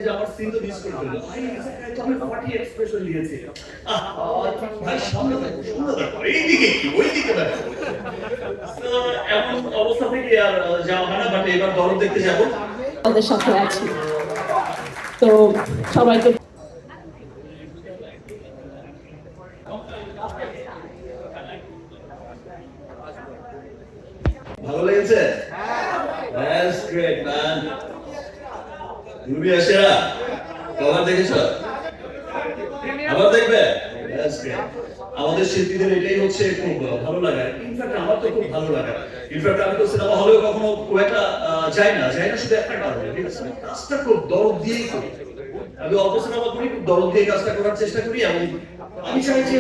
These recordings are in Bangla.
আমার সিন তো মিস করে ফেললো ভাই তো আমি ফাটি এক্সপ্রেশন দিয়েছি ভাই সামনে দেখো শুনে দেখো এইদিকে কি ওইদিকে দেখো এমন অবস্থা থেকে আর যাওয়া হয় না বাট এবার দরদ দেখতে যাবো তাদের সাথে আছি তো সবাইকে ভালো লেগেছে that's great man Ruby Ashira cover দেখেছো আবার দেখবে দ্যাটস গ্রেট আমাদের শিল্পীদের এটাই হচ্ছে খুব ভালো লাগে ইনফ্যাক্ট আমার তো খুব ভালো লাগে ইনফ্যাক্ট আমি তো সিনেমা হলেও কখনো খুব একটা যাই না শুধু একটা কারণে ঠিক আছে কাজটা খুব দরদ দিয়েই করি আমি অল্প সিনেমা করি খুব দরদ দিয়ে কাজটা করার চেষ্টা করি এবং আমি চাই যে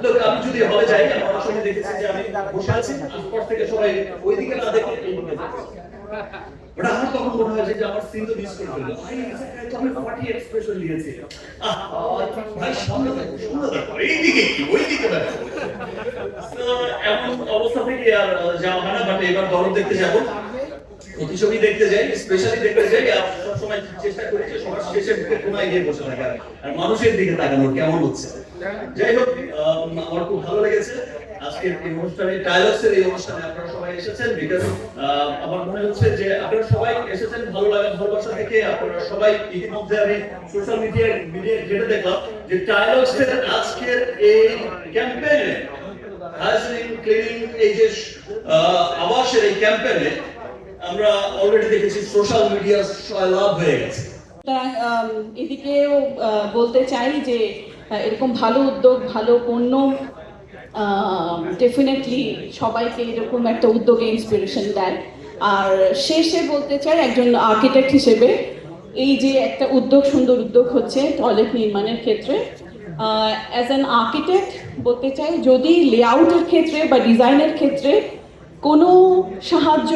লোক আমি যদি হলে যাই আমার অনেক সময় দেখেছি যে আমি বসে আছি পর থেকে সবাই ওইদিকে না দেখে এইদিকে বাট আমার তখন মনে হয় যে আমার সিন তো মিস করে ফেললো ভাই তো আমি ফাটি এক্সপ্রেশন দিয়েছি ভাই সামনে দেখো শুনে দেখো এইদিকে কি ওইদিকে দেখো এমন অবস্থা থেকে আর যাওয়া হয় না বাট এবার দরদ দেখতে যাবো প্রতিছবি দেখতে যাই স্পেশালি দেখতে যাই আর সবসময় চেষ্টা করি যে সবার শেষের দিকে কোনায় গিয়ে বসে থাকা আর মানুষের দিকে তাকানোর কেমন হচ্ছে যাই হোক আমার খুব ভালো লেগেছে আজকের এই অনুষ্ঠানে ডায়ালগসের এই অনুষ্ঠানে আপনারা সবাই এসেছেন বিকজ আমার মনে হচ্ছে যে আপনারা সবাই এসেছেন ভালো লাগা ভালোবাসা থেকে আপনারা সবাই ইতিমধ্যে আমি সোশ্যাল মিডিয়া ঘেটে দেখলাম যে ডায়ালগসের আজকের এই ক্যাম্পেইনে হাইজিন ক্লিনিং এই যে আবাসের এই ক্যাম্পেইনে আমরা অলরেডি দেখেছি সোশ্যাল মিডিয়া লাভ হয়ে গেছে এদিকেও বলতে চাই যে এরকম ভালো উদ্যোগ ভালো পণ্য ডেফিনেটলি সবাইকে এরকম একটা উদ্যোগে ইন্সপিরেশন দেয় আর শেষে বলতে চাই একজন আর্কিটেক্ট হিসেবে এই যে একটা সুন্দর উদ্যোগ হচ্ছে টয়লেট নির্মাণের ক্ষেত্রে অ্যাজ অ্যান আর্কিটেক্ট বলতে চাই যদি লেআউটের ক্ষেত্রে বা ডিজাইনের ক্ষেত্রে কোনো সাহায্য